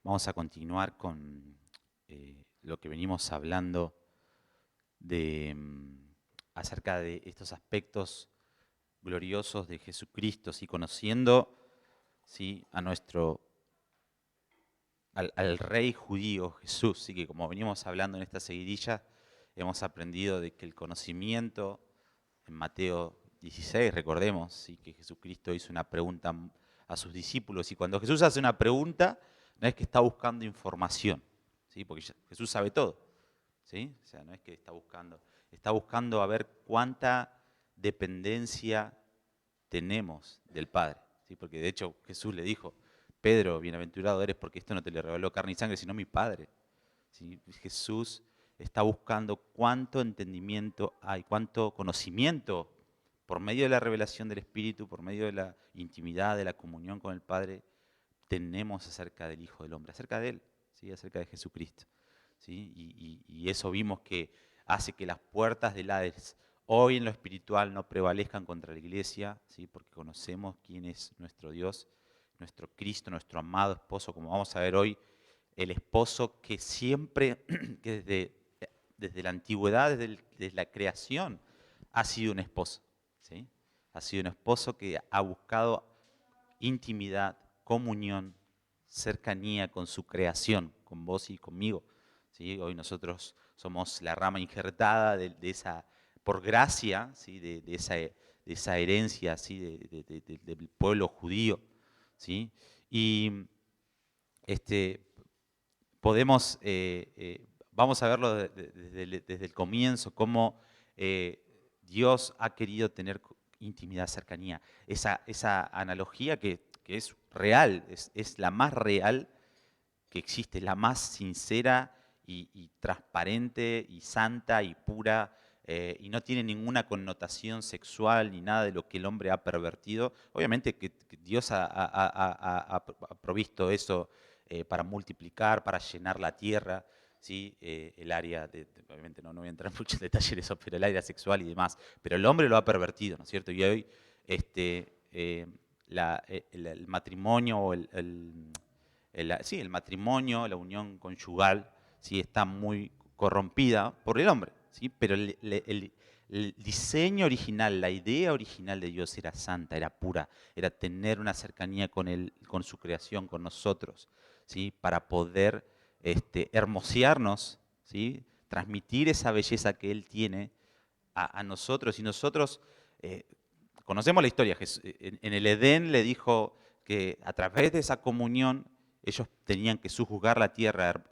Vamos a continuar con lo que venimos hablando acerca de estos aspectos gloriosos de Jesucristo, ¿sí? Conociendo, ¿sí? al Rey judío Jesús, ¿sí? Que como venimos hablando en esta seguidilla, hemos aprendido de que el conocimiento, en Mateo 16, recordemos, ¿sí? Que Jesucristo hizo una pregunta a sus discípulos, y cuando Jesús hace una pregunta, no es que está buscando información, ¿sí? Porque Jesús sabe todo, ¿sí? O sea, no es que está buscando a ver cuánta dependencia tenemos del Padre, ¿sí? Porque de hecho Jesús le dijo: Pedro, bienaventurado eres porque esto no te lo reveló carne y sangre, sino mi Padre, ¿sí? Jesús está buscando cuánto entendimiento hay, cuánto conocimiento por medio de la revelación del Espíritu, por medio de la intimidad, de la comunión con el Padre, tenemos acerca del Hijo del Hombre, acerca de Él, ¿sí? Acerca de Jesucristo, ¿sí? Y eso vimos que hace que las puertas del Hades hoy en lo espiritual no prevalezcan contra la iglesia, ¿sí? Porque conocemos quién es nuestro Dios, nuestro Cristo, nuestro amado esposo, como vamos a ver hoy, el esposo que siempre, que desde la antigüedad, desde la creación, ha sido un esposo, ¿sí? Ha sido un esposo que ha buscado intimidad, comunión, cercanía con su creación, con vos y conmigo, ¿sí? Hoy nosotros somos la rama injertada de esa, por gracia, ¿sí? de esa herencia, ¿sí? Del pueblo judío, ¿sí? Y este, podemos, vamos a verlo desde el comienzo, cómo Dios ha querido tener intimidad, cercanía. Esa analogía que es real, es la más real que existe, la más sincera y transparente y santa y pura, y no tiene ninguna connotación sexual ni nada de lo que el hombre ha pervertido. Obviamente que Dios ha provisto eso para multiplicar, para llenar la tierra, ¿sí? El área, obviamente no voy a entrar en muchos detalles de eso, pero el área sexual y demás, pero el hombre lo ha pervertido, ¿no es cierto? Y hoy el matrimonio o sí, el matrimonio, la unión conyugal, ¿sí? Está muy corrompida por el hombre, ¿sí? Pero el diseño original, la idea original de Dios era santa, era pura, era tener una cercanía con él, con su creación, con nosotros, ¿sí? Para poder hermosearnos, ¿sí? Transmitir esa belleza que Él tiene a nosotros. Y nosotros conocemos la historia. En el Edén le dijo que a través de esa comunión ellos tenían que sujuzgar la tierra,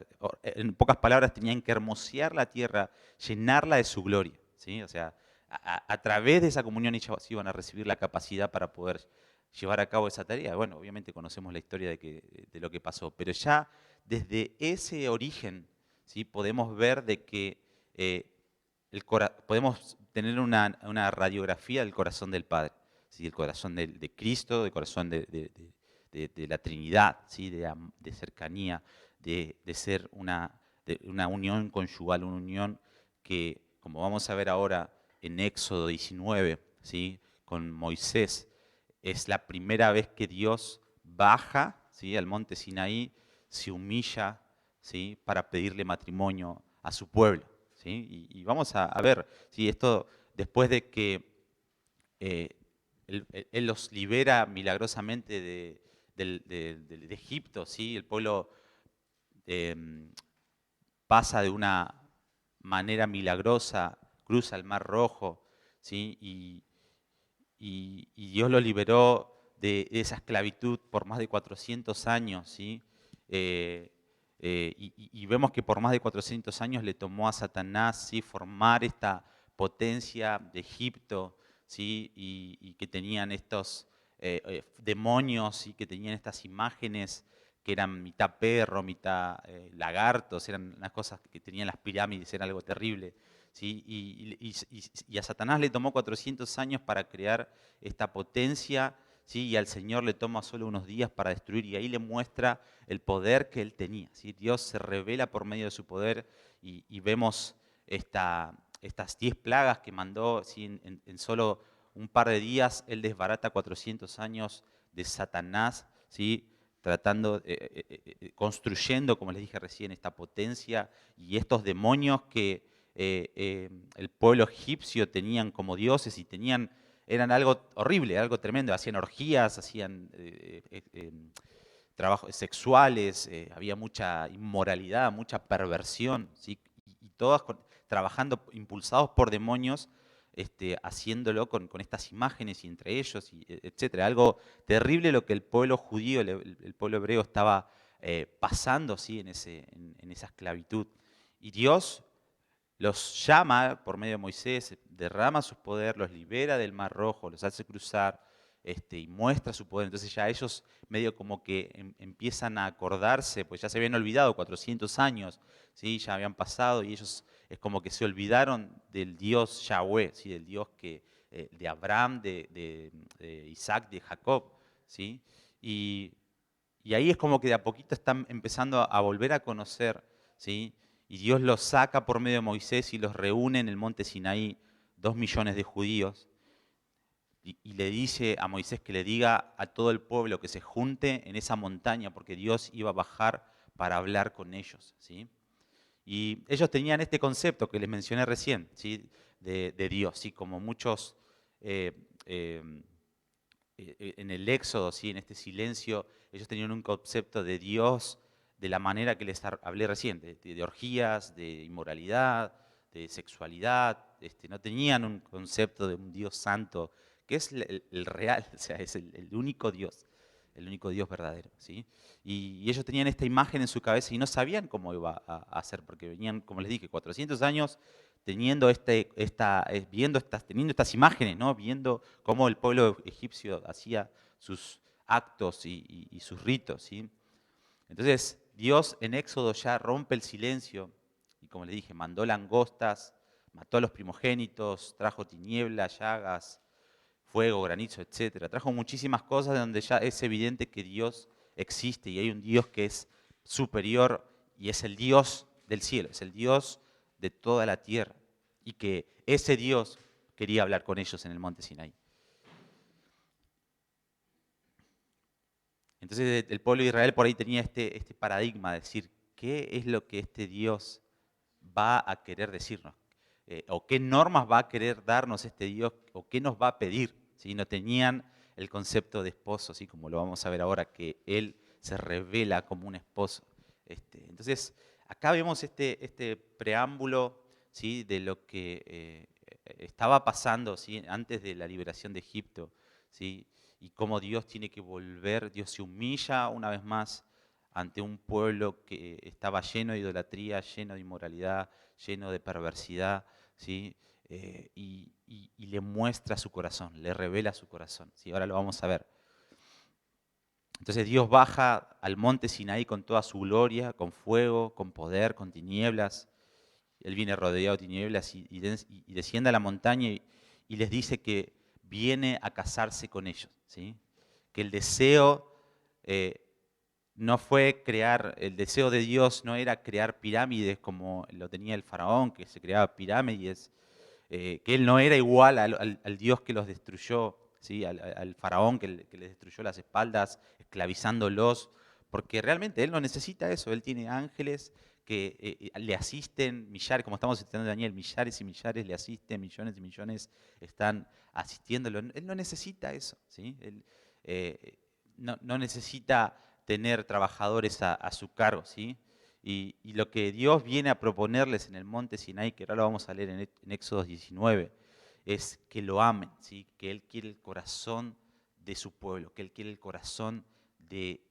en pocas palabras tenían que hermosear la tierra, llenarla de su gloria, ¿sí? O sea, a través de esa comunión ellos iban a recibir la capacidad para poder llevar a cabo esa tarea. Bueno, obviamente conocemos la historia de lo que pasó, pero ya desde ese origen, ¿sí? Podemos ver de que podemos tener una radiografía del corazón del Padre, ¿sí? El corazón de Cristo, el corazón de la Trinidad, ¿sí? De cercanía, de ser una unión conyugal, una unión que, como vamos a ver ahora en Éxodo 19, ¿sí? Con Moisés, es la primera vez que Dios baja, ¿sí? Al monte Sinaí, se humilla, ¿sí? Para pedirle matrimonio a su pueblo, ¿sí? Y vamos a ver, ¿sí? Esto después de que eh, él los libera milagrosamente de Egipto, ¿sí? El pueblo eh, pasa de una manera milagrosa, cruza el Mar Rojo, ¿sí? Y Dios lo liberó de esa esclavitud por más de 400 años, ¿sí? Eh, y vemos que por más de 400 años le tomó a Satanás, ¿sí? Formar esta potencia de Egipto, ¿sí? Y que tenían estos demonios, y que tenían estas imágenes que eran mitad perro, mitad lagartos, eran unas cosas que tenían las pirámides, era algo terrible. ¿Sí? Y a Satanás le tomó 400 años para crear esta potencia, ¿sí? Y al Señor le toma solo unos días para destruir, y ahí le muestra el poder que Él tenía, ¿sí? Dios se revela por medio de su poder, y vemos estas 10 plagas que mandó, ¿sí? En solo un par de días Él desbarata 400 años de Satanás, ¿sí? tratando, construyendo, como les dije recién, esta potencia y estos demonios que el pueblo egipcio tenían como dioses y eran algo horrible, algo tremendo, hacían orgías, hacían trabajos sexuales, había mucha inmoralidad, mucha perversión, ¿sí? Y todas trabajando, impulsados por demonios, haciéndolo con estas imágenes y entre ellos, etcétera. Algo terrible lo que el pueblo judío, el pueblo hebreo estaba pasando, ¿sí? En esa esclavitud. Y Dios los llama por medio de Moisés, derrama su poder, los libera del Mar Rojo, los hace cruzar, y muestra su poder. Entonces ya ellos medio como que empiezan a acordarse, pues ya se habían olvidado 400 años, ¿sí? Ya habían pasado y ellos es como que se olvidaron del Dios Yahweh, ¿sí? Del Dios de Abraham, de Isaac, de Jacob, ¿sí? Y, y ahí es como que de a poquito están empezando a volver a conocer, ¿sí? Y Dios los saca por medio de Moisés y los reúne en el monte Sinaí, 2 millones de judíos, y le dice a Moisés que le diga a todo el pueblo que se junte en esa montaña, porque Dios iba a bajar para hablar con ellos, ¿sí? Y ellos tenían este concepto que les mencioné recién, ¿sí? De Dios, ¿sí? Como muchos eh, eh, en el Éxodo, ¿sí? En este silencio, ellos tenían un concepto de Dios de la manera que les hablé recién, de orgías, de inmoralidad, de sexualidad. No tenían un concepto de un Dios santo, que es el real, o sea, es el único Dios verdadero, ¿sí? Y ellos tenían esta imagen en su cabeza y no sabían cómo iba a hacer, porque venían, como les dije, 400 años teniendo teniendo estas imágenes, ¿no? Viendo cómo el pueblo egipcio hacía sus actos y sus ritos, ¿sí? Entonces, Dios en Éxodo ya rompe el silencio y, como le dije, mandó langostas, mató a los primogénitos, trajo tinieblas, llagas, fuego, granizo, etcétera. Trajo muchísimas cosas donde ya es evidente que Dios existe y hay un Dios que es superior y es el Dios del cielo, es el Dios de toda la tierra y que ese Dios quería hablar con ellos en el monte Sinaí. Entonces el pueblo de Israel por ahí tenía este paradigma de decir, ¿qué es lo que este Dios va a querer decirnos? ¿O qué normas va a querer darnos este Dios? ¿O qué nos va a pedir? ¿Sí? No tenían el concepto de esposo, ¿sí? Como lo vamos a ver ahora, que Él se revela como un esposo. Entonces, acá vemos este preámbulo, ¿sí? De lo que estaba pasando, ¿sí? Antes de la liberación de Egipto, ¿sí? Y cómo Dios tiene que volver, Dios se humilla una vez más ante un pueblo que estaba lleno de idolatría, lleno de inmoralidad, lleno de perversidad, ¿sí? Y le muestra su corazón, le revela su corazón, ¿sí? Ahora lo vamos a ver. Entonces Dios baja al monte Sinaí con toda su gloria, con fuego, con poder, con tinieblas. Él viene rodeado de tinieblas y desciende a la montaña y les dice que viene a casarse con ellos, ¿sí? Que el deseo eh, no fue crear, el deseo de Dios no era crear pirámides como lo tenía el faraón, que se creaba pirámides, que él no era igual al Dios que los destruyó, ¿sí? Al faraón que les destruyó las espaldas, esclavizándolos, porque realmente él no necesita eso, él tiene ángeles que le asisten, millares, como estamos estudiando Daniel, millares y millares le asisten, millones y millones están asistiéndolo. Él no necesita eso, ¿sí? Él no necesita tener trabajadores a su cargo, ¿sí? Y lo que Dios viene a proponerles en el monte Sinai, que ahora lo vamos a leer en Éxodo 19, es que lo amen, ¿sí? Que Él quiere el corazón de su pueblo, que Él quiere el corazón de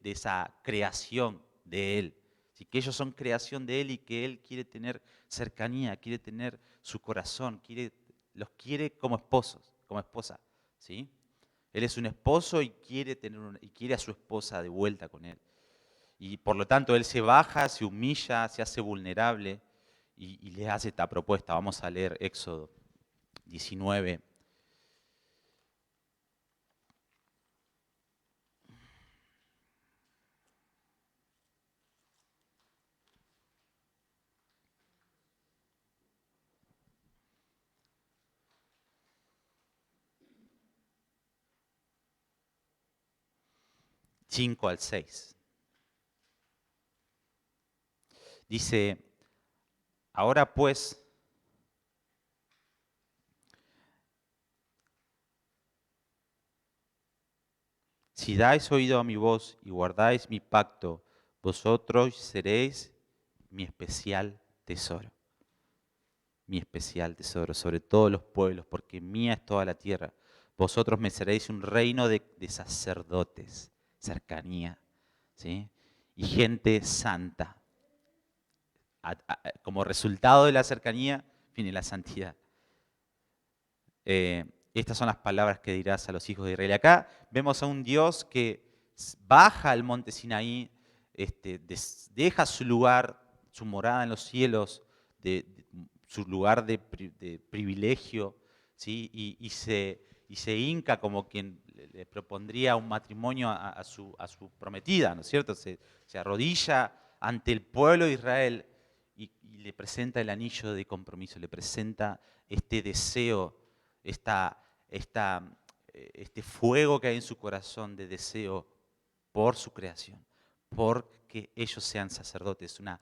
esa creación de Él. ¿Sí? Que ellos son creación de Él y que Él quiere tener cercanía, quiere tener su corazón, los quiere como esposos, como esposa, ¿sí? Él es un esposo y y quiere a su esposa de vuelta con Él. Y por lo tanto Él se baja, se humilla, se hace vulnerable y les hace esta propuesta. Vamos a leer Éxodo 19. 5 al 6. Dice, ahora pues, si dais oído a mi voz y guardáis mi pacto, vosotros seréis mi especial tesoro. Mi especial tesoro sobre todos los pueblos, porque mía es toda la tierra. Vosotros me seréis un reino de sacerdotes, cercanía, ¿sí? Y gente santa. Como resultado de la cercanía, viene la santidad. Estas son las palabras que dirás a los hijos de Israel. Acá vemos a un Dios que baja al monte Sinaí, deja su lugar, su morada en los cielos, su lugar de privilegio, ¿sí? y se hinca como quien le propondría un matrimonio a su prometida, ¿no es cierto? Se arrodilla ante el pueblo de Israel y le presenta el anillo de compromiso, le presenta este deseo, este fuego que hay en su corazón de deseo por su creación, porque ellos sean sacerdotes, una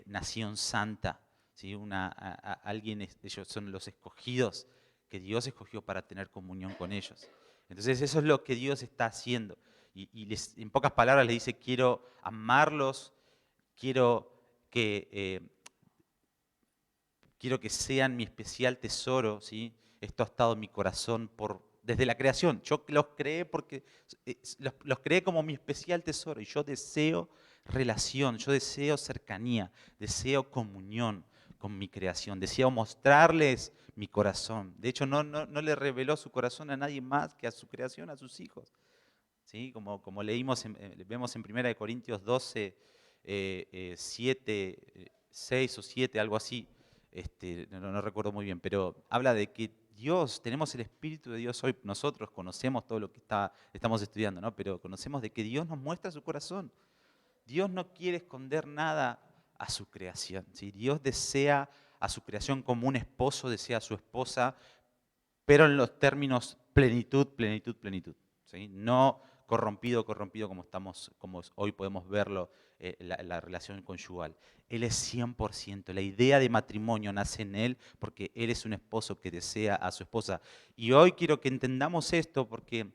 nación santa, ¿sí? Ellos son los escogidos que Dios escogió para tener comunión con ellos. Entonces eso es lo que Dios está haciendo. Y en pocas palabras les dice, quiero amarlos, quiero que sean mi especial tesoro, ¿sí? Esto ha estado en mi corazón desde la creación. Yo los creé porque los creé como mi especial tesoro y yo deseo relación, yo deseo cercanía, deseo comunión con mi creación, deseo mostrarles mi corazón. De hecho, no le reveló su corazón a nadie más que a su creación, a sus hijos. ¿Sí? Como leímos, vemos en 1 Corintios 12, 7, 6 o 7, algo así. No recuerdo muy bien, pero habla de que Dios, tenemos el Espíritu de Dios hoy, nosotros conocemos todo lo que estamos estudiando, ¿no? Pero conocemos de que Dios nos muestra su corazón. Dios no quiere esconder nada a su creación, ¿sí? Dios desea a su creación como un esposo desea a su esposa, pero en los términos plenitud, plenitud, plenitud, ¿sí? No corrompido como hoy podemos verlo, la relación conyugal. Él es 100%. La idea de matrimonio nace en él porque él es un esposo que desea a su esposa. Y hoy quiero que entendamos esto porque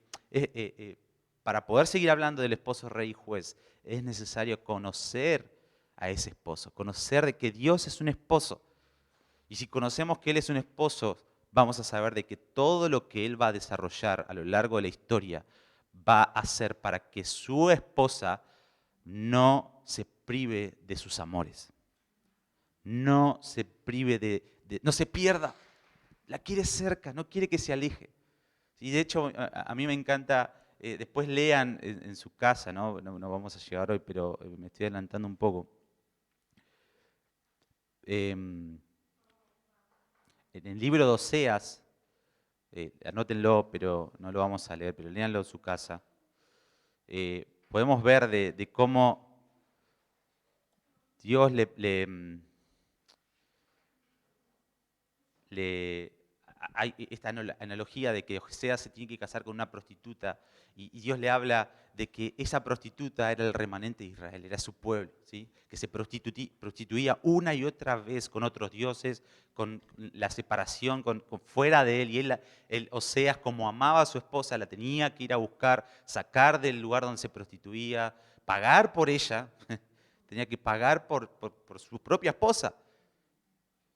para poder seguir hablando del esposo rey y juez es necesario conocer a ese esposo, conocer de que Dios es un esposo. Y si conocemos que Él es un esposo, vamos a saber de que todo lo que Él va a desarrollar a lo largo de la historia va a ser para que su esposa no se prive de sus amores, no se prive no se pierda, la quiere cerca, no quiere que se aleje. Y de hecho, a mí me encanta, después lean en su casa, no vamos a llegar hoy, pero me estoy adelantando un poco. En el libro de Oseas, anótenlo, pero no lo vamos a leer, pero léanlo en su casa. Podemos ver de cómo Dios hay esta analogía de que Oseas se tiene que casar con una prostituta y Dios le habla de que esa prostituta era el remanente de Israel, era su pueblo, ¿sí? Que se prostituía una y otra vez con otros dioses, con la separación fuera de él. Y Oseas, como amaba a su esposa, la tenía que ir a buscar, sacar del lugar donde se prostituía, pagar por ella, tenía que pagar por su propia esposa,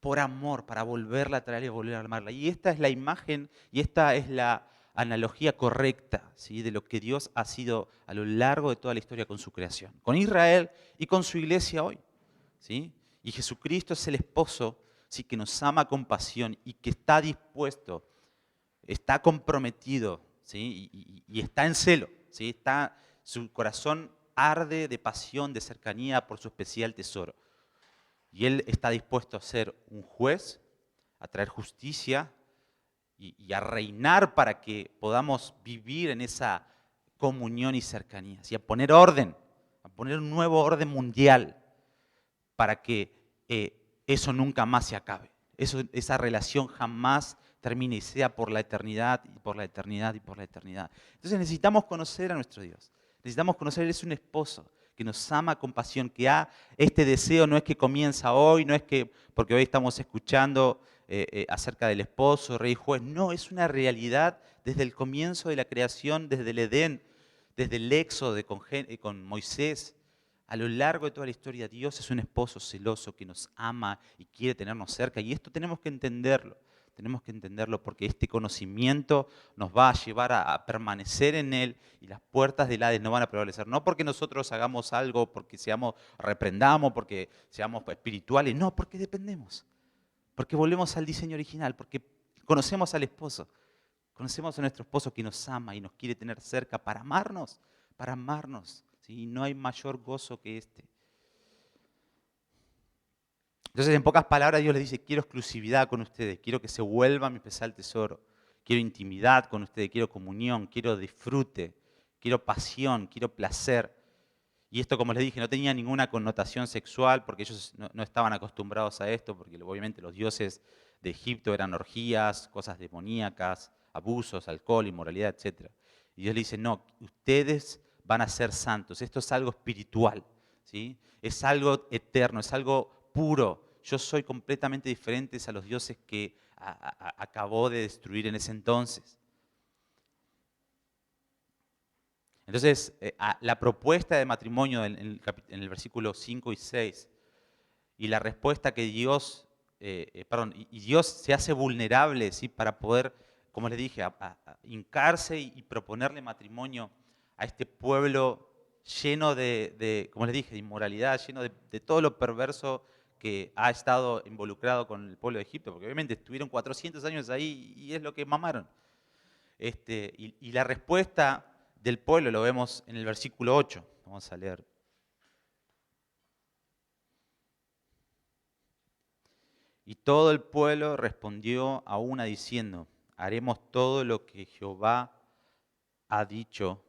por amor, para volverla a traer y volver a amarla. Y esta es la imagen y esta es la analogía correcta, ¿sí? De lo que Dios ha sido a lo largo de toda la historia con su creación, con Israel y con su iglesia hoy, ¿sí? Y Jesucristo es el esposo, ¿sí? Que nos ama con pasión y que está dispuesto, está comprometido, ¿sí? Y está en celo, ¿sí? Su corazón arde de pasión, de cercanía por su especial tesoro. Y Él está dispuesto a ser un juez, a traer justicia y a reinar para que podamos vivir en esa comunión y cercanía. Y a poner orden, a poner un nuevo orden mundial para que eso nunca más se acabe. Esa relación jamás termine y sea por la eternidad y por la eternidad y por la eternidad. Entonces necesitamos conocer a nuestro Dios. Necesitamos conocer, Él es un esposo que nos ama con pasión, que este deseo no es que comienza hoy, no es que porque hoy estamos escuchando acerca del esposo, rey y juez, no, es una realidad desde el comienzo de la creación, desde el Edén, desde el éxodo con Moisés. A lo largo de toda la historia, Dios es un esposo celoso que nos ama y quiere tenernos cerca. Y esto tenemos que entenderlo. Tenemos que entenderlo porque este conocimiento nos va a llevar a permanecer en Él y las puertas del Hades no van a prevalecer. No porque nosotros hagamos algo, porque reprendamos, porque seamos espirituales. No, porque dependemos. Porque volvemos al diseño original, porque conocemos al esposo. Conocemos a nuestro esposo que nos ama y nos quiere tener cerca para amarnos, para amarnos. ¿Sí? No hay mayor gozo que este. Entonces, en pocas palabras, Dios les dice, quiero exclusividad con ustedes, quiero que se vuelva mi especial tesoro, quiero intimidad con ustedes, quiero comunión, quiero disfrute, quiero pasión, quiero placer. Y esto, como les dije, no tenía ninguna connotación sexual porque ellos no estaban acostumbrados a esto, porque obviamente los dioses de Egipto eran orgías, cosas demoníacas, abusos, alcohol, inmoralidad, etc. Y Dios le dice, no, ustedes van a ser santos, esto es algo espiritual, ¿sí? Es algo eterno, es algo puro. Yo soy completamente diferente a los dioses que acabó de destruir en ese entonces. Entonces, la propuesta de matrimonio en el versículo 5 y 6 y la respuesta que Dios, y Dios se hace vulnerable, ¿sí? Para poder, como les dije, hincarse y proponerle matrimonio a este pueblo lleno como les dije, de inmoralidad, lleno de todo lo perverso que ha estado involucrado con el pueblo de Egipto, porque obviamente estuvieron 400 años ahí y es lo que mamaron. Y la respuesta del pueblo lo vemos en el versículo 8. Vamos a leer. Y todo el pueblo respondió a una diciendo, haremos todo lo que Jehová ha dicho.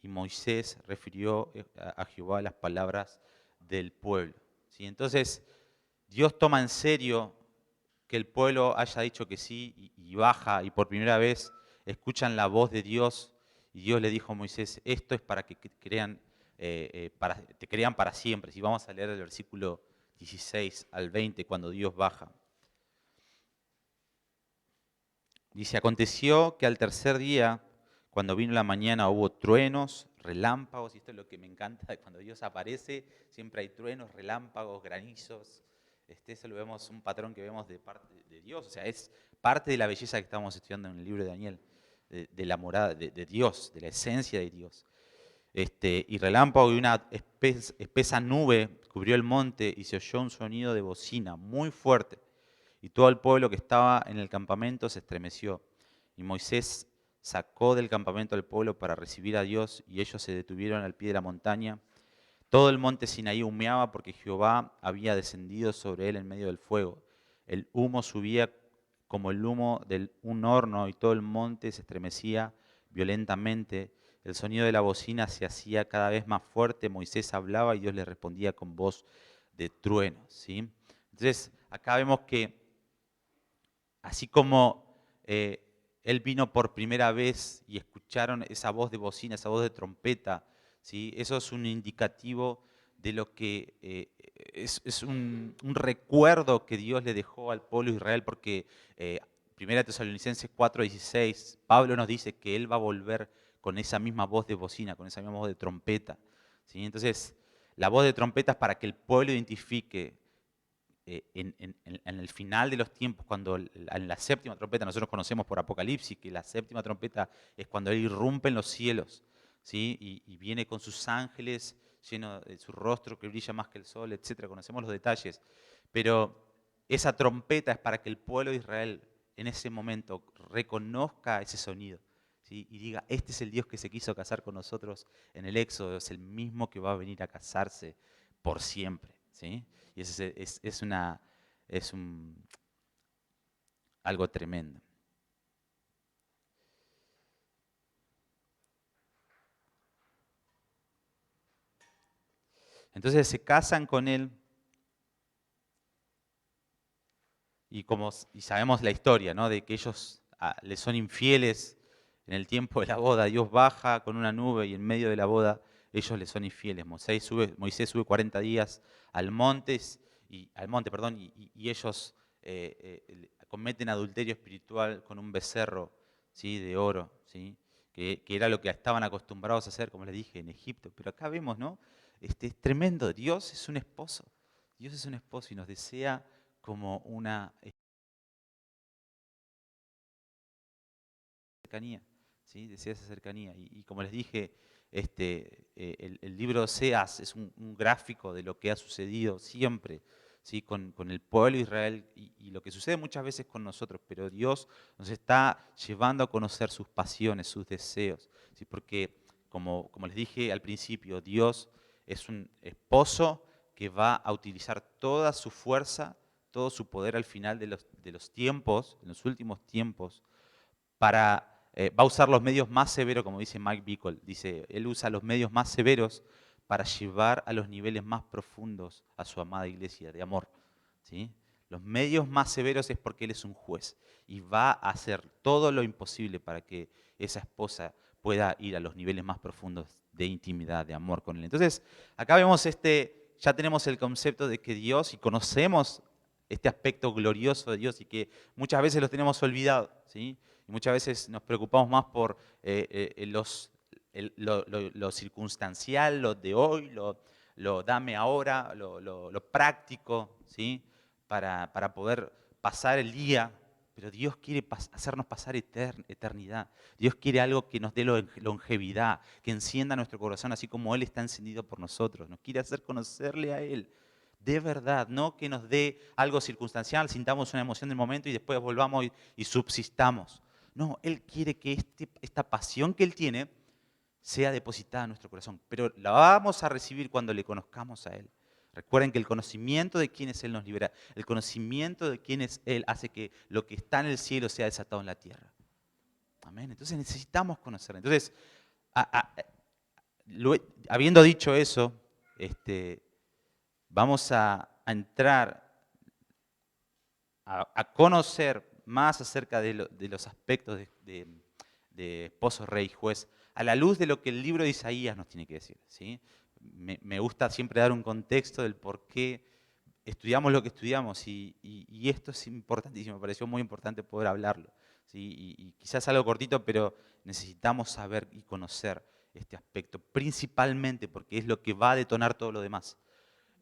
Y Moisés refirió a Jehová las palabras del pueblo. ¿Sí? Entonces, Dios toma en serio que el pueblo haya dicho que sí y baja y por primera vez escuchan la voz de Dios y Dios le dijo a Moisés, esto es para que crean, te crean para siempre. Si vamos a leer el versículo 16 al 20 cuando Dios baja. Dice, aconteció que al tercer día, cuando vino la mañana, hubo truenos, relámpagos, y esto es lo que me encanta, cuando Dios aparece, siempre hay truenos, relámpagos, granizos. Eso lo vemos, un patrón que vemos de parte de Dios, o sea, es parte de la belleza que estamos estudiando en el libro de Daniel, de la morada de Dios, de la esencia de Dios. Y relámpago y una espesa nube cubrió el monte y se oyó un sonido de bocina muy fuerte. Y todo el pueblo que estaba en el campamento se estremeció. Y Moisés sacó del campamento al pueblo para recibir a Dios y ellos se detuvieron al pie de la montaña. Todo el monte Sinaí humeaba porque Jehová había descendido sobre él en medio del fuego. El humo subía como el humo de un horno y todo el monte se estremecía violentamente. El sonido de la bocina se hacía cada vez más fuerte. Moisés hablaba y Dios le respondía con voz de trueno. ¿Sí? Entonces, acá vemos que así como él vino por primera vez y escucharon esa voz de bocina, esa voz de trompeta, ¿sí? Eso es un indicativo de lo que es un recuerdo que Dios le dejó al pueblo de Israel, porque 1 Tesalonicenses 4:16, Pablo nos dice que él va a volver con esa misma voz de bocina, con esa misma voz de trompeta. ¿Sí? Entonces, la voz de trompeta es para que el pueblo identifique en el final de los tiempos, cuando en la séptima trompeta, nosotros conocemos por Apocalipsis, que la séptima trompeta es cuando Él irrumpe en los cielos, ¿sí? Y viene con sus ángeles, lleno de su rostro que brilla más que el sol, etc. Conocemos los detalles, pero esa trompeta es para que el pueblo de Israel en ese momento reconozca ese sonido, ¿sí? Y diga, este es el Dios que se quiso casar con nosotros en el Éxodo, es el mismo que va a venir a casarse por siempre, ¿sí? Y es algo tremendo. Entonces se casan con él y sabemos la historia, ¿no? De que ellos le son infieles En el tiempo de la boda, Dios baja con una nube y en medio de la boda ellos le son infieles. Moisés sube 40 días al monte, perdón, y ellos cometen adulterio espiritual con un becerro, ¿sí? De oro, ¿sí? Que era lo que estaban acostumbrados a hacer, como les dije, en Egipto. Pero acá vemos, ¿no? Es tremendo. Dios es un esposo. Dios es un esposo y nos desea como una cercanía, ¿sí? Desea esa cercanía. Y como les dije, el libro de Oseas es un gráfico de lo que ha sucedido siempre, ¿sí? Con el pueblo de Israel y lo que sucede muchas veces con nosotros, pero Dios nos está llevando a conocer sus pasiones, sus deseos, ¿sí? Porque como les dije al principio, Dios es un esposo que va a utilizar toda su fuerza, todo su poder al final de los tiempos, en los últimos tiempos, va a usar los medios más severos, como dice Mike Bickle. Dice, él usa los medios más severos para llevar a los niveles más profundos a su amada iglesia de amor, ¿sí? Los medios más severos es porque él es un juez y va a hacer todo lo imposible para que esa esposa pueda ir a los niveles más profundos de intimidad, de amor con él. Entonces, acá vemos ya tenemos el concepto de que Dios, y conocemos este aspecto glorioso de Dios y que muchas veces los tenemos olvidado, ¿sí? Y muchas veces nos preocupamos más por lo circunstancial, lo de hoy, lo dame ahora, lo práctico, ¿sí? Para poder pasar el día. Pero Dios quiere hacernos pasar eternidad. Dios quiere algo que nos dé longevidad, que encienda nuestro corazón, así como Él está encendido por nosotros. Nos quiere hacer conocerle a Él de verdad, no que nos dé algo circunstancial, sintamos una emoción del momento y después volvamos y subsistamos. No, Él quiere que esta pasión que Él tiene sea depositada en nuestro corazón, pero la vamos a recibir cuando le conozcamos a Él. Recuerden que el conocimiento de quién es Él nos libera, el conocimiento de quién es Él hace que lo que está en el cielo sea desatado en la tierra. Amén. Entonces necesitamos conocerle. Entonces, habiendo dicho eso, vamos a entrar a conocer más acerca de los aspectos de esposo, rey, juez, a la luz de lo que el libro de Isaías nos tiene que decir, ¿sí? Me gusta siempre dar un contexto del por qué estudiamos lo que estudiamos y esto es importantísimo, me pareció muy importante poder hablarlo, ¿sí? Y quizás algo cortito, pero necesitamos saber y conocer este aspecto, principalmente porque es lo que va a detonar todo lo demás.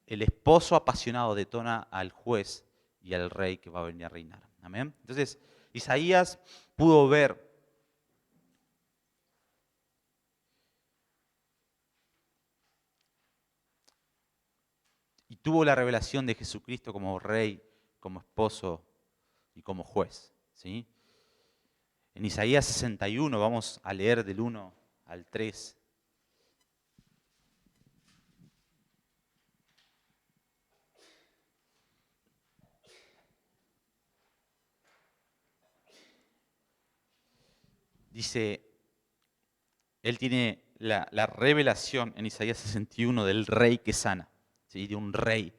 El esposo apasionado detona al juez y al rey que va a venir a reinar. Amén. Entonces, Isaías pudo ver y tuvo la revelación de Jesucristo como rey, como esposo y como juez, ¿sí? En Isaías 61, vamos a leer del 1 al 3. Dice, él tiene la revelación en Isaías 61 del rey que sana, ¿sí? De un rey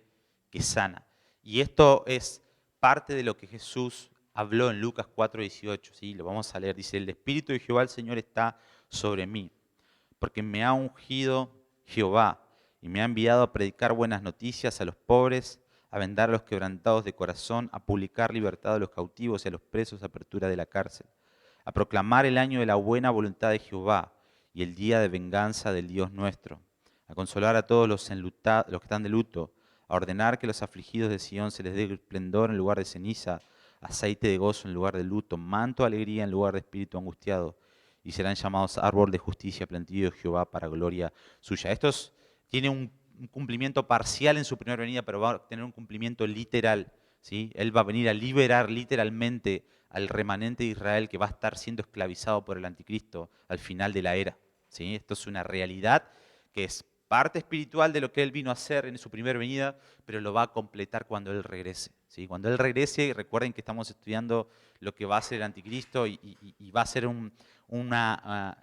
que sana. Y esto es parte de lo que Jesús habló en Lucas 4:18, ¿sí? Lo vamos a leer. Dice, el Espíritu de Jehová el Señor está sobre mí, porque me ha ungido Jehová y me ha enviado a predicar buenas noticias a los pobres, a vendar a los quebrantados de corazón, a publicar libertad a los cautivos y a los presos, apertura de la cárcel, a proclamar el año de la buena voluntad de Jehová y el día de venganza del Dios nuestro, a consolar a todos los que están de luto, a ordenar que los afligidos de Sión se les dé esplendor en lugar de ceniza, aceite de gozo en lugar de luto, manto de alegría en lugar de espíritu angustiado, y serán llamados árbol de justicia, plantío de Jehová para gloria suya. Tiene un cumplimiento parcial en su primera venida, pero va a tener un cumplimiento literal, ¿sí? Él va a venir a liberar literalmente al remanente de Israel que va a estar siendo esclavizado por el anticristo al final de la era, ¿sí? Esto es una realidad que es parte espiritual de lo que Él vino a hacer en su primera venida, pero lo va a completar cuando Él regrese, ¿sí? Cuando Él regrese, recuerden que estamos estudiando lo que va a ser el anticristo y va a ser una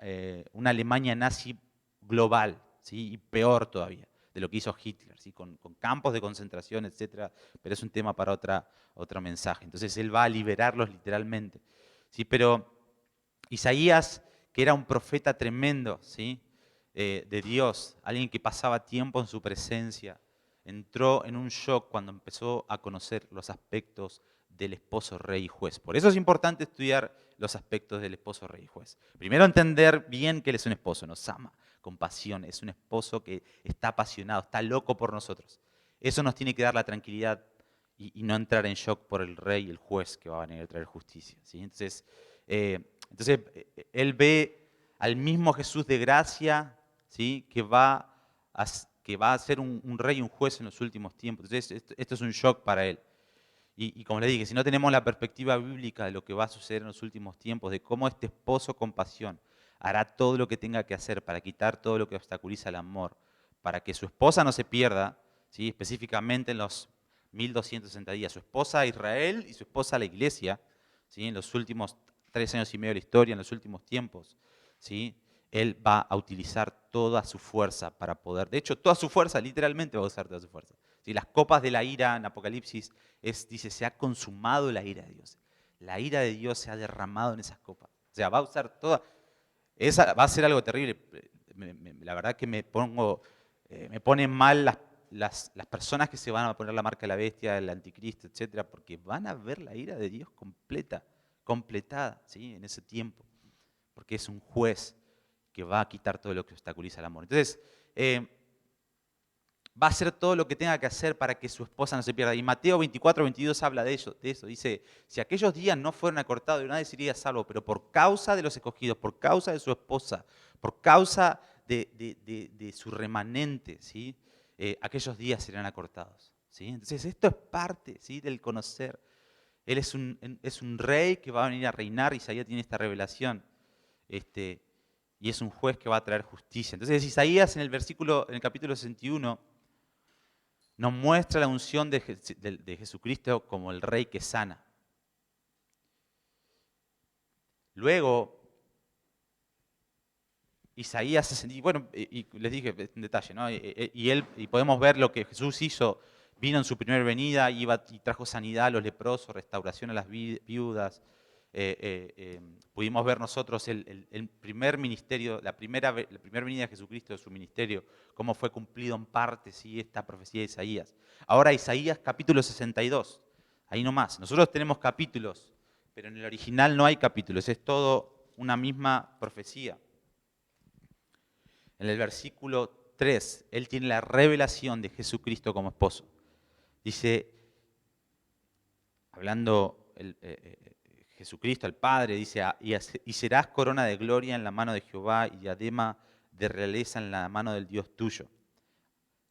Alemania nazi global, ¿sí? Y peor todavía de lo que hizo Hitler, ¿sí? Con campos de concentración, etcétera, pero es un tema para otro mensaje. Entonces Él va a liberarlos literalmente, ¿sí? Pero Isaías que era un profeta tremendo, ¿sí? De Dios, alguien que pasaba tiempo en su presencia, entró en un shock cuando empezó a conocer los aspectos del esposo rey y juez. Por eso es importante estudiar los aspectos del esposo rey y juez. Primero entender bien que él es un esposo, nos ama con pasión, es un esposo que está apasionado, está loco por nosotros. Eso nos tiene que dar la tranquilidad y no entrar en shock por el rey y el juez que va a venir a traer justicia, ¿sí? Él ve al mismo Jesús de gracia, ¿sí? Que va a ser un rey y un juez en los últimos tiempos. Entonces, esto es un shock para él. Y como le dije, si no tenemos la perspectiva bíblica de lo que va a suceder en los últimos tiempos, de cómo este esposo con pasión hará todo lo que tenga que hacer para quitar todo lo que obstaculiza el amor, para que su esposa no se pierda, ¿sí? Específicamente en los 1260 días, su esposa Israel y su esposa la iglesia, ¿sí? En los últimos 3 años y medio de la historia, en los últimos tiempos, ¿sí? Él va a utilizar toda su fuerza para poder, de hecho, toda su fuerza, literalmente va a usar toda su fuerza. ¿Sí? Las copas de la ira en Apocalipsis dice, se ha consumado la ira de Dios. La ira de Dios se ha derramado en esas copas. O sea, va a usar toda, va a ser algo terrible. La verdad que me ponen mal las personas que se van a poner la marca de la bestia, el anticristo, etcétera, porque van a ver la ira de Dios completada, ¿sí? En ese tiempo. Porque es un juez que va a quitar todo lo que obstaculiza el amor. Entonces, va a hacer todo lo que tenga que hacer para que su esposa no se pierda. Y Mateo 24, 22 habla de eso. Dice, si aquellos días no fueran acortados, nadie sería salvo, pero por causa de los escogidos, por causa de su esposa, por causa de su remanente, ¿sí? Aquellos días serán acortados, ¿sí? Entonces, esto es parte, ¿sí? Del conocer. Él es un rey que va a venir a reinar. Isaías tiene esta revelación. Y es un juez que va a traer justicia. Entonces, Isaías en el capítulo 61 nos muestra la unción de Jesucristo como el rey que sana. Luego, Isaías 60, bueno, y les dije en detalle, ¿no? Y podemos ver lo que Jesús hizo. Vino en su primera venida, y trajo sanidad a los leprosos, restauración a las viudas. Pudimos ver nosotros el primer ministerio, la primera venida de Jesucristo de su ministerio, cómo fue cumplido en parte, ¿sí? Esta profecía de Isaías. Ahora Isaías capítulo 62, ahí nomás. Nosotros tenemos capítulos, pero en el original no hay capítulos, es todo una misma profecía. En el versículo 3, él tiene la revelación de Jesucristo como esposo. Dice, hablando Jesucristo, el Padre, dice, y serás corona de gloria en la mano de Jehová y diadema de realeza en la mano del Dios tuyo.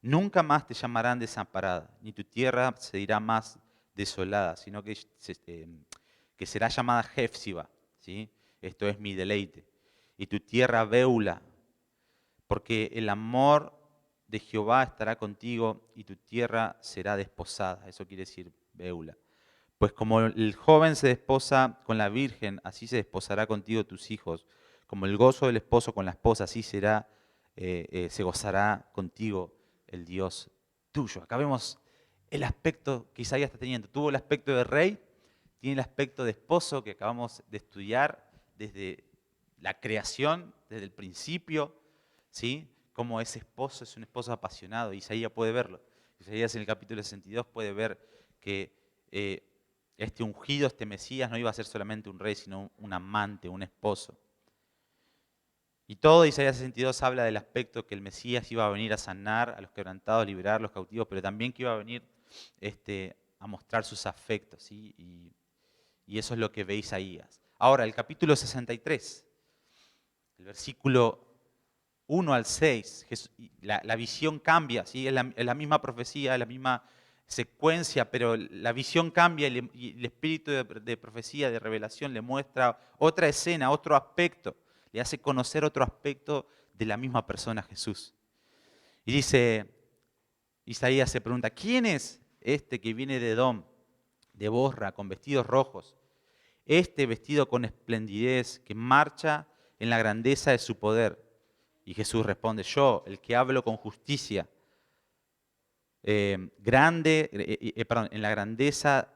Nunca más te llamarán desamparada, ni tu tierra se dirá más desolada, sino que será llamada Jefsiba, ¿sí? Esto es mi deleite. Y tu tierra Beula, porque el amor de Jehová estará contigo y tu tierra será desposada. Eso quiere decir Beula. Pues como el joven se desposa con la virgen, así se desposará contigo tus hijos. Como el gozo del esposo con la esposa, así se gozará contigo el Dios tuyo. Acá vemos el aspecto que Isaías está teniendo. Tuvo el aspecto de rey, tiene el aspecto de esposo que acabamos de estudiar desde la creación, desde el principio, ¿sí? Como ese esposo es un esposo apasionado. Isaías puede verlo. Isaías en el capítulo 62 puede ver que este ungido, este Mesías, no iba a ser solamente un rey, sino un amante, un esposo. Y todo Isaías 62 habla del aspecto que el Mesías iba a venir a sanar a los quebrantados, liberar a los cautivos, pero también que iba a venir a mostrar sus afectos, ¿sí? Y eso es lo que ve Isaías. Ahora, el capítulo 63, el versículo 1 al 6, la visión cambia, ¿sí? Es la misma profecía, es la misma secuencia, pero la visión cambia y el espíritu de profecía, de revelación, le muestra otra escena, otro aspecto, le hace conocer otro aspecto de la misma persona, Jesús. Y dice, Isaías se pregunta, ¿quién es este que viene de Edom, de Bosra, con vestidos rojos? Este vestido con esplendidez, que marcha en la grandeza de su poder. Y Jesús responde, yo, el que hablo con justicia, en la grandeza,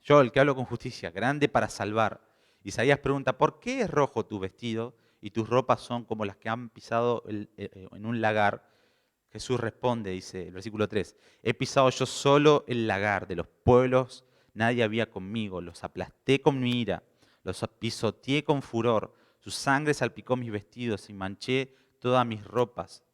yo el que hablo con justicia, grande para salvar. Isaías pregunta, ¿por qué es rojo tu vestido y tus ropas son como las que han pisado en un lagar? Jesús responde, dice el versículo 3, he pisado yo solo el lagar de los pueblos, nadie había conmigo, los aplasté con mi ira, los pisoteé con furor, su sangre salpicó mis vestidos y manché todas mis ropas,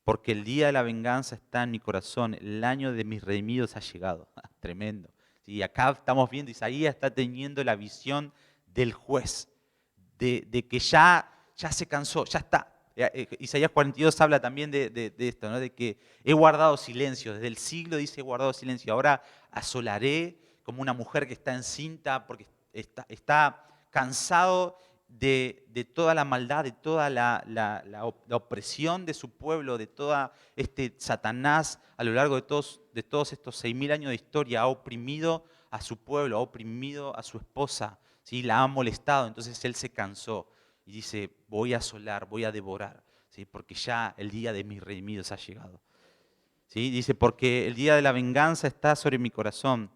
porque el día de la venganza está en mi corazón, el año de mis redimidos ha llegado. Tremendo. Y acá estamos viendo, Isaías está teniendo la visión del juez, de que ya se cansó, ya está. Isaías 42 habla también de esto, ¿no? De que he guardado silencio, desde el siglo dice he guardado silencio, ahora asolaré como una mujer que está encinta porque está cansado de toda la maldad, de toda la opresión de su pueblo, de toda Satanás a lo largo de todos estos 6.000 años de historia ha oprimido a su pueblo, ha oprimido a su esposa, ¿sí? La ha molestado, entonces él se cansó y dice, voy a asolar, voy a devorar, ¿sí? Porque ya el día de mis redimidos ha llegado. ¿Sí? Dice, porque el día de la venganza está sobre mi corazón,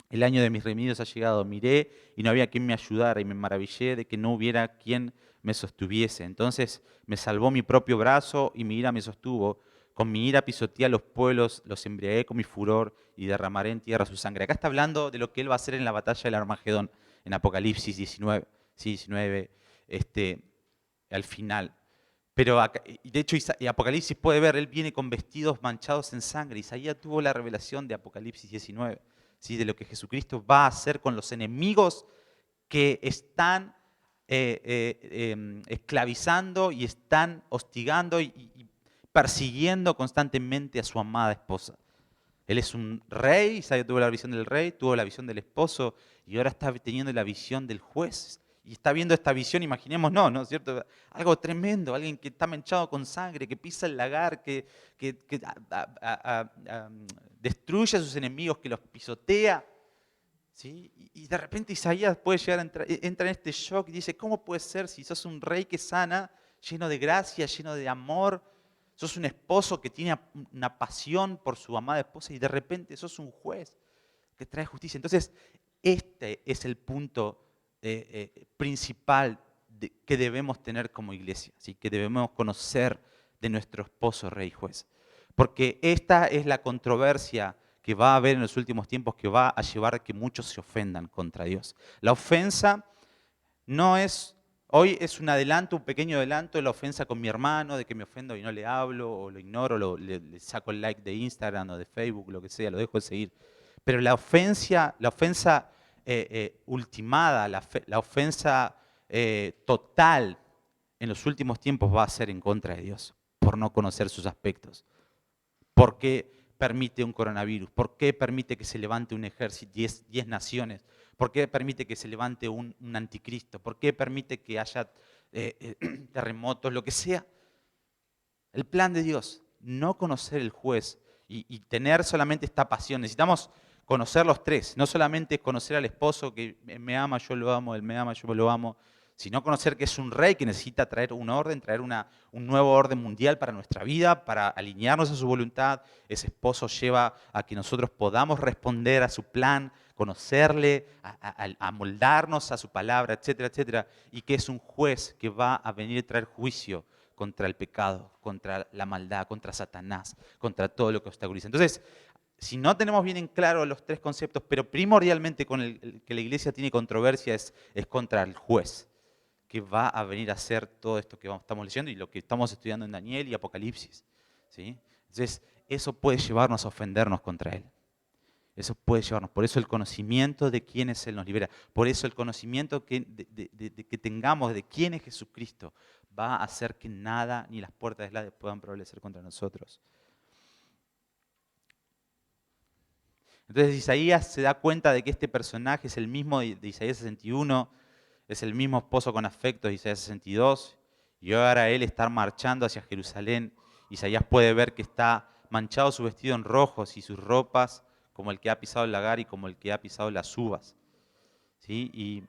el año de mis redimidos ha llegado. Miré y no había quien me ayudara y me maravillé de que no hubiera quien me sostuviese. Entonces me salvó mi propio brazo y mi ira me sostuvo. Con mi ira pisoteé a los pueblos, los embriagué con mi furor y derramaré en tierra su sangre. Acá está hablando de lo que él va a hacer en la batalla del Armagedón, en Apocalipsis 19, sí, 19 al final. Pero de hecho Apocalipsis puede ver, él viene con vestidos manchados en sangre. Isaías tuvo la revelación de Apocalipsis 19, ¿sí? De lo que Jesucristo va a hacer con los enemigos que están esclavizando y están hostigando y persiguiendo constantemente a su amada esposa. Él es un rey, Isaías tuvo la visión del rey, tuvo la visión del esposo y ahora está teniendo la visión del juez. Y está viendo esta visión, imaginemos, ¿no es cierto? Algo tremendo, alguien que está manchado con sangre, que pisa el lagar, que destruye a sus enemigos, que los pisotea. ¿Sí? Y de repente Isaías puede llegar a entra en este shock y dice, ¿cómo puede ser si sos un rey que sana, lleno de gracia, lleno de amor? Sos un esposo que tiene una pasión por su amada esposa y de repente sos un juez que trae justicia. Entonces, este es el punto principal que debemos tener como iglesia, ¿sí? Que debemos conocer de nuestro esposo rey juez. Porque esta es la controversia que va a haber en los últimos tiempos que va a llevar a que muchos se ofendan contra Dios. La ofensa no es, hoy es un adelanto, un pequeño adelanto de la ofensa con mi hermano, de que me ofendo y no le hablo, o lo ignoro, le saco el like de Instagram o de Facebook, lo que sea, lo dejo de seguir. Pero la ofensa ultimada, la ofensa total en los últimos tiempos va a ser en contra de Dios, por no conocer sus aspectos. ¿Por qué permite un coronavirus? ¿Por qué permite que se levante un ejército, 10 naciones? ¿Por qué permite que se levante un anticristo? ¿Por qué permite que haya terremotos, lo que sea? El plan de Dios, no conocer el juez y tener solamente esta pasión. Necesitamos conocer los tres, no solamente conocer al esposo que me ama, yo lo amo, él me ama, yo lo amo, sino conocer que es un rey que necesita traer un orden, traer un nuevo orden mundial para nuestra vida, para alinearnos a su voluntad. Ese esposo lleva a que nosotros podamos responder a su plan, conocerle, a moldarnos a su palabra, etcétera, etcétera, y que es un juez que va a venir a traer juicio contra el pecado, contra la maldad, contra Satanás, contra todo lo que obstaculiza. Entonces, si no tenemos bien en claro los tres conceptos, pero primordialmente con el que la iglesia tiene controversia es contra el juez, que va a venir a hacer todo esto que estamos leyendo y lo que estamos estudiando en Daniel y Apocalipsis, ¿sí? Entonces, eso puede llevarnos a ofendernos contra él. Eso puede llevarnos. Por eso el conocimiento de quién es Él nos libera. Por eso el conocimiento que tengamos de quién es Jesucristo va a hacer que nada ni las puertas del Hades puedan prevalecer contra nosotros. Entonces Isaías se da cuenta de que este personaje es el mismo de Isaías 61, es el mismo esposo con afectos de Isaías 62, y ahora él está marchando hacia Jerusalén. Isaías puede ver que está manchado su vestido en rojos y sus ropas como el que ha pisado el lagar y como el que ha pisado las uvas. ¿Sí? Y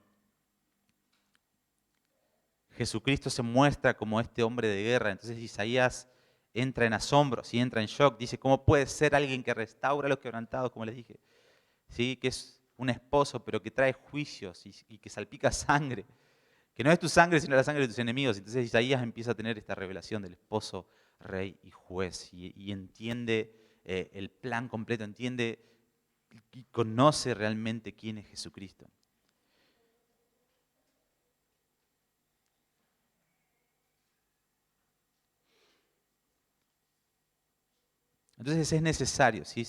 Jesucristo se muestra como este hombre de guerra. Entonces Isaías entra en asombro, entra en shock. Dice, ¿cómo puede ser alguien que restaura a los quebrantados, como les dije? ¿Sí? Que es un esposo, pero que trae juicios y que salpica sangre, que no es tu sangre, sino la sangre de tus enemigos. Entonces Isaías empieza a tener esta revelación del esposo, rey y juez, y entiende el plan completo, entiende y conoce realmente quién es Jesucristo. Entonces es necesario, ¿sí?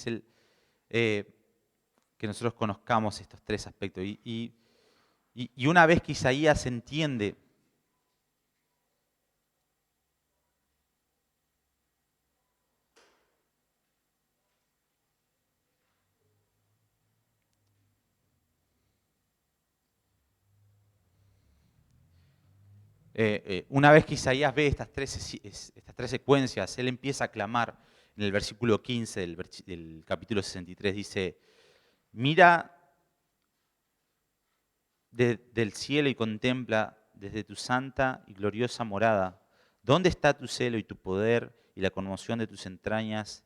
Que nosotros conozcamos estos tres aspectos. Y una vez que Isaías entiende una vez que Isaías ve estas tres secuencias, él empieza a clamar en el versículo 15 del capítulo 63, dice, mira del cielo y contempla desde tu santa y gloriosa morada, ¿dónde está tu celo y tu poder y la conmoción de tus entrañas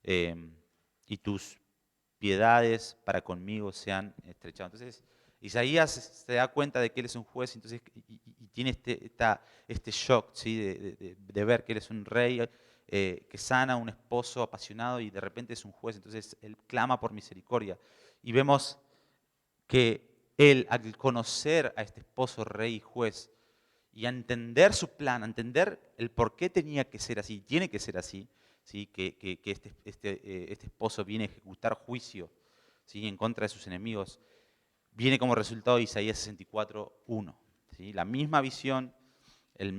y tus piedades para conmigo sean estrechadas? Entonces, Isaías se da cuenta de que él es un juez, entonces, y tiene este shock, ¿sí? de ver que él es un rey que sana a un esposo apasionado y de repente es un juez, entonces él clama por misericordia. Y vemos que él, al conocer a este esposo rey y juez, y a entender su plan, a entender el por qué tenía que ser así, tiene que ser así, ¿sí? que este esposo viene a ejecutar juicio, ¿sí? en contra de sus enemigos, viene como resultado de Isaías 64:1. ¿Sí? La misma visión, la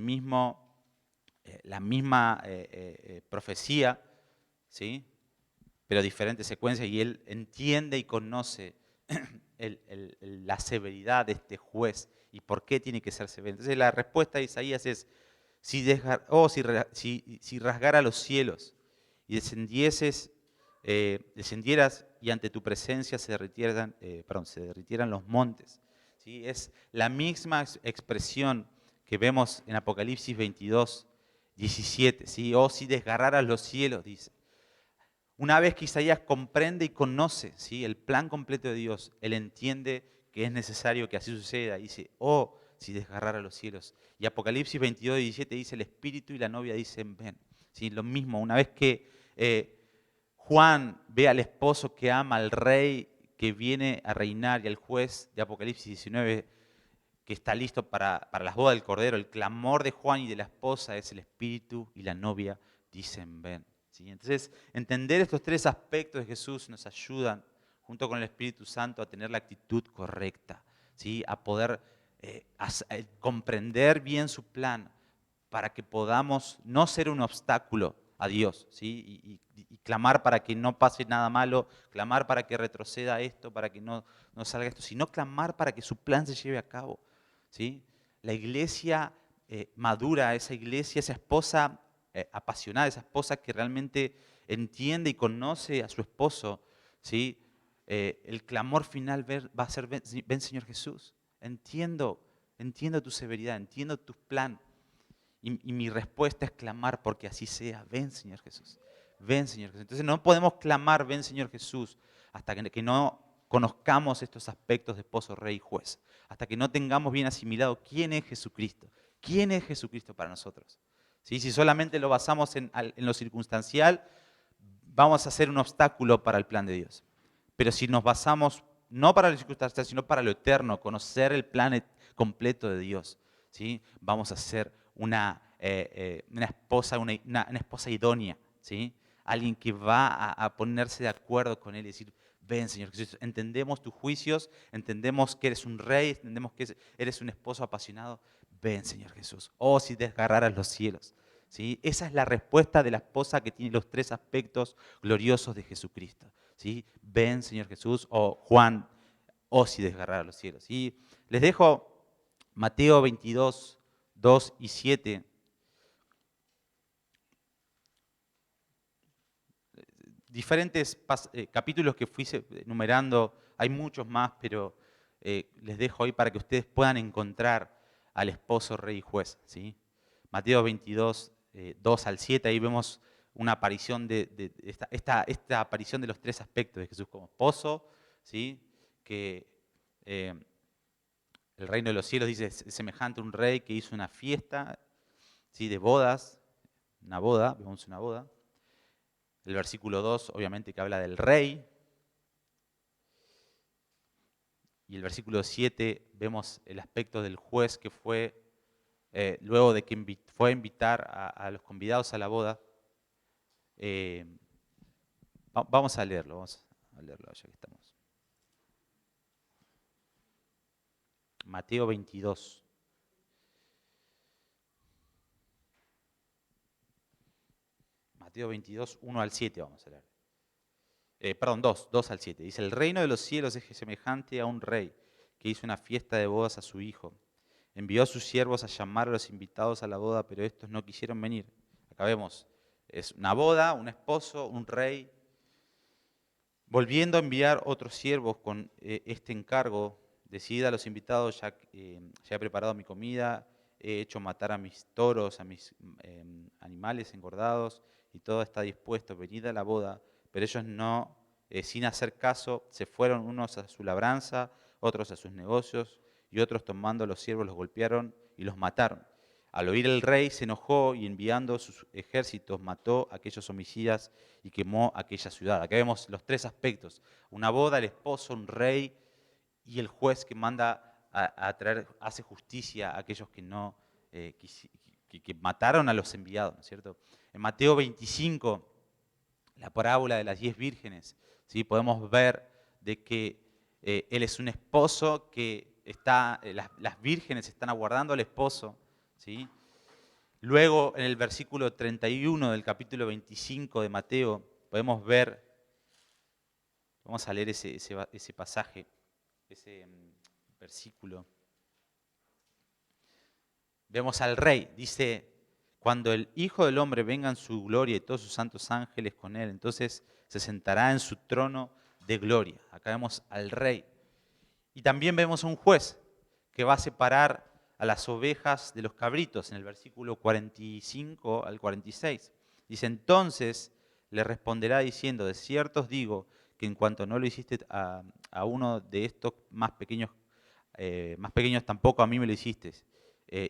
misma profecía, ¿sí? pero diferente secuencia, y él entiende y conoce la severidad de este juez y por qué tiene que ser severo. Entonces la respuesta de Isaías es, si rasgara los cielos y descendieras y ante tu presencia se derritieran los montes. ¿Sí? Es la misma expresión que vemos en Apocalipsis 22:17. ¿Sí? Oh, si desgarraras los cielos, dice. Una vez que Isaías comprende y conoce, ¿sí? el plan completo de Dios, él entiende que es necesario que así suceda. Dice, oh, si desgarrara los cielos. Y Apocalipsis 22:17 dice, el Espíritu y la novia dicen, ven. ¿Sí? Lo mismo, una vez que Juan ve al esposo que ama al rey que viene a reinar y al juez de Apocalipsis 19 que está listo para las bodas del Cordero, el clamor de Juan y de la esposa es el Espíritu y la novia dicen, ven. ¿Sí? Entonces, entender estos tres aspectos de Jesús nos ayudan, junto con el Espíritu Santo, a tener la actitud correcta, ¿sí? A poder comprender bien su plan para que podamos no ser un obstáculo a Dios, ¿sí? Y clamar para que no pase nada malo, clamar para que retroceda esto, para que no salga esto, sino clamar para que su plan se lleve a cabo. ¿Sí? La iglesia madura, esa iglesia, esa esposa apasionada, esa esposa que realmente entiende y conoce a su esposo, ¿sí? El clamor final va a ser, ven Señor Jesús, entiendo tu severidad, entiendo tu plan. Y mi respuesta es clamar porque así sea, ven Señor Jesús, ven Señor Jesús. Entonces no podemos clamar, ven Señor Jesús, hasta que no conozcamos estos aspectos de esposo, rey y juez, hasta que no tengamos bien asimilado quién es Jesucristo, quién es Jesucristo para nosotros. ¿Sí? Si solamente lo basamos en lo circunstancial, vamos a ser un obstáculo para el plan de Dios. Pero si nos basamos no para lo circunstancial, sino para lo eterno, conocer el plan completo de Dios, ¿sí? Vamos a ser una esposa idónea, ¿sí? Alguien que va a ponerse de acuerdo con Él y decir, ven Señor Jesús, entendemos tus juicios, entendemos que eres un rey, entendemos que eres un esposo apasionado, ven Señor Jesús, oh si desgarraras los cielos. ¿Sí? Esa es la respuesta de la esposa que tiene los tres aspectos gloriosos de Jesucristo. ¿Sí? Ven Señor Jesús, o Juan, oh si desgarrara los cielos. Y les dejo Mateo 22:2 y 7. Diferentes capítulos que fui enumerando, hay muchos más, pero les dejo ahí para que ustedes puedan encontrar al esposo rey y juez. ¿Sí? Mateo 22:2 al 7, ahí vemos una aparición esta aparición de los tres aspectos de Jesús como esposo, ¿sí? que el reino de los cielos, dice, es semejante a un rey que hizo una fiesta, ¿sí?, de bodas, una boda, vemos una boda. El versículo 2, obviamente, que habla del rey. Y el versículo 7, vemos el aspecto del juez que fue, luego de que fue a invitar a los convidados a la boda. Vamos a leerlo ya que estamos. Mateo 22. Mateo 22, 1 al 7 vamos a leer. Perdón, 2 al 7. Dice, el reino de los cielos es semejante a un rey que hizo una fiesta de bodas a su hijo. Envió a sus siervos a llamar a los invitados a la boda, pero estos no quisieron venir. Acá vemos, es una boda, un esposo, un rey. Volviendo a enviar otros siervos con este encargo, decida a los invitados, ya he preparado mi comida, he hecho matar a mis toros, a mis animales engordados, y todo está dispuesto, venid a la boda. Pero ellos no, sin hacer caso, se fueron unos a su labranza, otros a sus negocios, y otros tomando a los siervos los golpearon y los mataron. Al oír el rey se enojó y enviando sus ejércitos mató a aquellos homicidas y quemó aquella ciudad. Acá vemos los tres aspectos: una boda, el esposo, un rey y el juez que manda a traer, hace justicia a aquellos que no que mataron a los enviados, ¿no es cierto? En Mateo 25, la parábola de las 10 vírgenes, ¿sí?, podemos ver de que él es un esposo que está, las vírgenes están aguardando al esposo, ¿sí? Luego, en el versículo 31 del capítulo 25 de Mateo, podemos ver, vamos a leer ese pasaje, ese versículo. Vemos al rey, dice, cuando el Hijo del Hombre venga en su gloria y todos sus santos ángeles con él, entonces se sentará en su trono de gloria. Acá vemos al rey. Y también vemos a un juez que va a separar a las ovejas de los cabritos, en el versículo 45 al 46. Dice, entonces le responderá diciendo, de cierto os digo que en cuanto no lo hiciste a uno de estos más pequeños tampoco a mí me lo hiciste.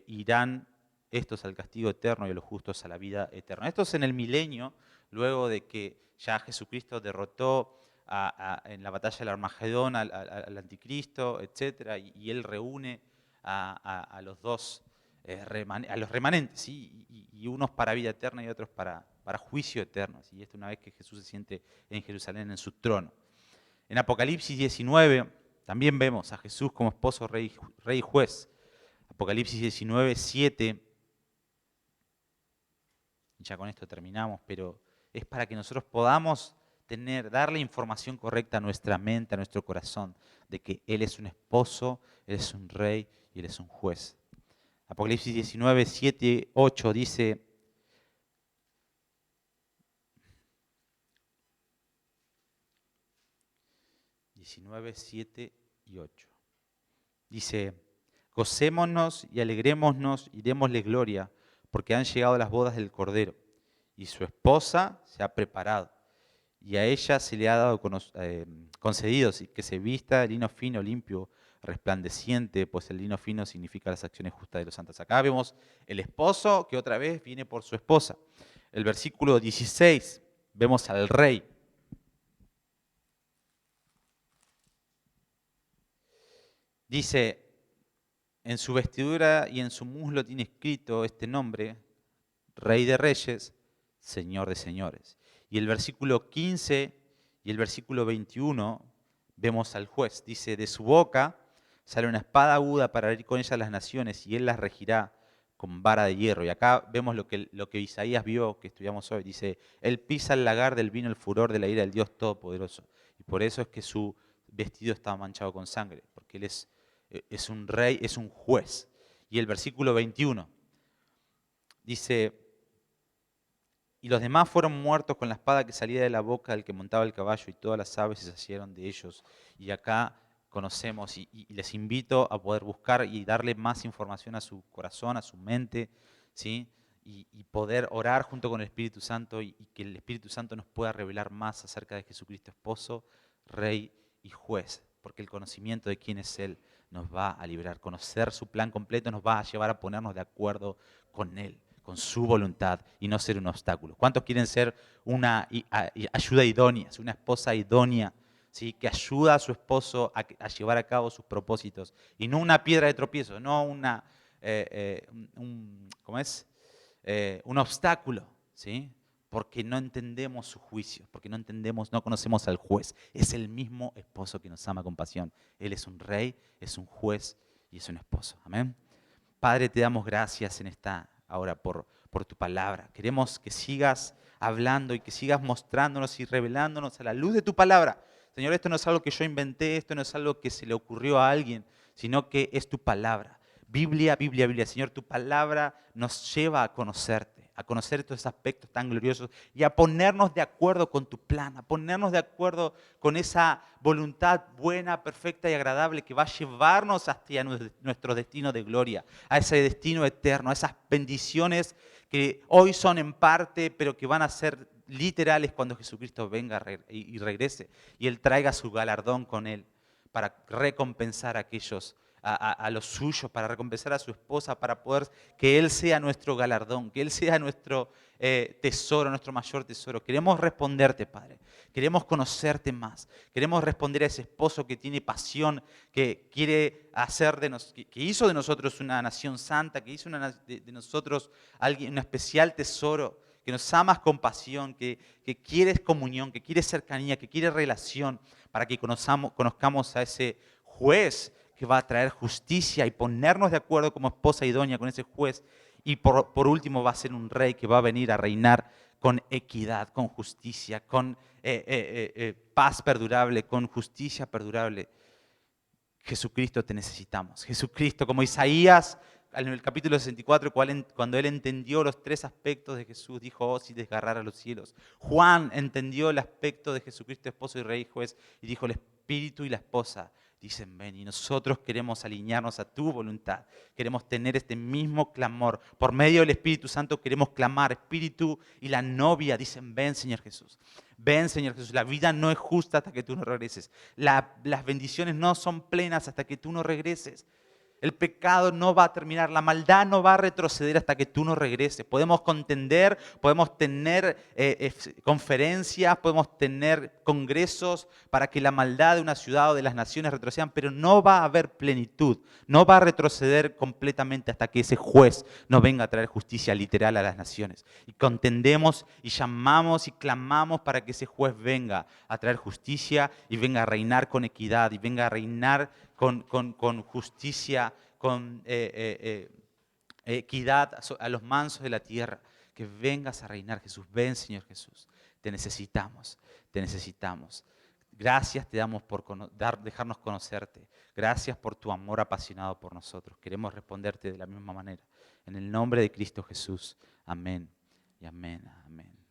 Irán estos al castigo eterno y los justos a la vida eterna. Esto es en el milenio, luego de que ya Jesucristo derrotó en la batalla del Armagedón al anticristo, etc. Y él reúne a los dos, a los remanentes, ¿sí? Y unos para vida eterna y otros para juicio eterno. ¿Sí? Y esto una vez que Jesús se siente en Jerusalén en su trono. En Apocalipsis 19 también vemos a Jesús como esposo, rey y juez. Apocalipsis 19, 7. Ya con esto terminamos, pero es para que nosotros podamos darle información correcta a nuestra mente, a nuestro corazón, de que Él es un esposo, Él es un rey y Él es un juez. Apocalipsis 19, 7, 8 dice, dice, gocémonos y alegrémonos y démosle gloria, porque han llegado las bodas del Cordero, y su esposa se ha preparado. Y a ella se le ha dado concedido que se vista de lino fino, limpio, resplandeciente, pues el lino fino significa las acciones justas de los santos. Acá vemos el esposo que otra vez viene por su esposa. El versículo 16, vemos al rey. Dice, en su vestidura y en su muslo tiene escrito este nombre, Rey de Reyes, Señor de Señores. Y el versículo 15 y el versículo 21 vemos al juez. Dice, de su boca sale una espada aguda para herir con ella a las naciones y él las regirá con vara de hierro. Y acá vemos lo que Isaías vio, que estudiamos hoy. Dice, él pisa el lagar del vino, el furor de la ira del Dios Todopoderoso. Y por eso es que su vestido estaba manchado con sangre, porque él es un rey, es un juez. Y el versículo 21 dice, y los demás fueron muertos con la espada que salía de la boca del que montaba el caballo, y todas las aves se sacieron de ellos. Y acá conocemos, y les invito a poder buscar y darle más información a su corazón, a su mente, ¿sí? Y poder orar junto con el Espíritu Santo y que el Espíritu Santo nos pueda revelar más acerca de Jesucristo, esposo, rey y juez. porque el conocimiento de quién es Él nos va a liberar. Conocer su plan completo nos va a llevar a ponernos de acuerdo con Él, con su voluntad y no ser un obstáculo. ¿Cuántos quieren ser una ayuda idónea, una esposa idónea, ¿sí? Que ayuda a su esposo a llevar a cabo sus propósitos y no una piedra de tropiezo, no ¿cómo es? Un obstáculo, ¿sí? Porque no entendemos su juicio, porque no entendemos, no conocemos al juez. Es el mismo esposo que nos ama con pasión. Él es un rey, es un juez y es un esposo. Amén. Padre, te damos gracias en esta hora por tu palabra. Queremos que sigas hablando y que sigas mostrándonos y revelándonos a la luz de tu palabra. Señor, esto no es algo que yo inventé, esto no es algo que se le ocurrió a alguien, sino que es tu palabra. Biblia, Biblia, Biblia. Señor, tu palabra nos lleva a conocerte, a conocer estos aspectos tan gloriosos y a ponernos de acuerdo con tu plan, a ponernos de acuerdo con esa voluntad buena, perfecta y agradable que va a llevarnos hacia nuestro destino de gloria, a ese destino eterno, a esas bendiciones que hoy son en parte, pero que van a ser literales cuando Jesucristo venga y regrese y Él traiga su galardón con Él para recompensar a aquellos a los suyos, para recompensar a su esposa, para poder que Él sea nuestro galardón, que Él sea nuestro tesoro, nuestro mayor tesoro. Queremos responderte, Padre. Queremos conocerte más. Queremos responder a ese esposo que tiene pasión, que quiere hacer que hizo de nosotros una nación santa, que hizo de nosotros un especial tesoro, que nos amas con pasión, que quieres comunión, que quieres cercanía, que quieres relación, para que conozcamos a ese juez que va a traer justicia y ponernos de acuerdo como esposa idónea con ese juez. Y por último va a ser un rey que va a venir a reinar con equidad, con justicia, con paz perdurable, con justicia perdurable. Jesucristo te necesitamos. Jesucristo, como Isaías en el capítulo 64, cuando él entendió los tres aspectos de Jesús, dijo, oh, si desgarrara los cielos. Juan entendió el aspecto de Jesucristo, esposo y rey y juez, y dijo, el espíritu y la esposa dicen, ven, y nosotros queremos alinearnos a tu voluntad. Queremos tener este mismo clamor. Por medio del Espíritu Santo queremos clamar. Espíritu y la novia dicen, ven, Señor Jesús. Ven, Señor Jesús. La vida no es justa hasta que tú no regreses. Las bendiciones no son plenas hasta que tú no regreses. El pecado no va a terminar, la maldad no va a retroceder hasta que tú no regreses. Podemos contender, podemos tener conferencias, podemos tener congresos para que la maldad de una ciudad o de las naciones retrocedan, pero no va a haber plenitud, no va a retroceder completamente hasta que ese juez no venga a traer justicia literal a las naciones. Y contendemos y llamamos y clamamos para que ese juez venga a traer justicia y venga a reinar con equidad y venga a reinar con justicia, con equidad a los mansos de la tierra. Que vengas a reinar, Jesús. Ven, Señor Jesús. Te necesitamos, te necesitamos. Gracias te damos por dejarnos conocerte. Gracias por tu amor apasionado por nosotros. Queremos responderte de la misma manera. En el nombre de Cristo Jesús. Amén y amén. Amén.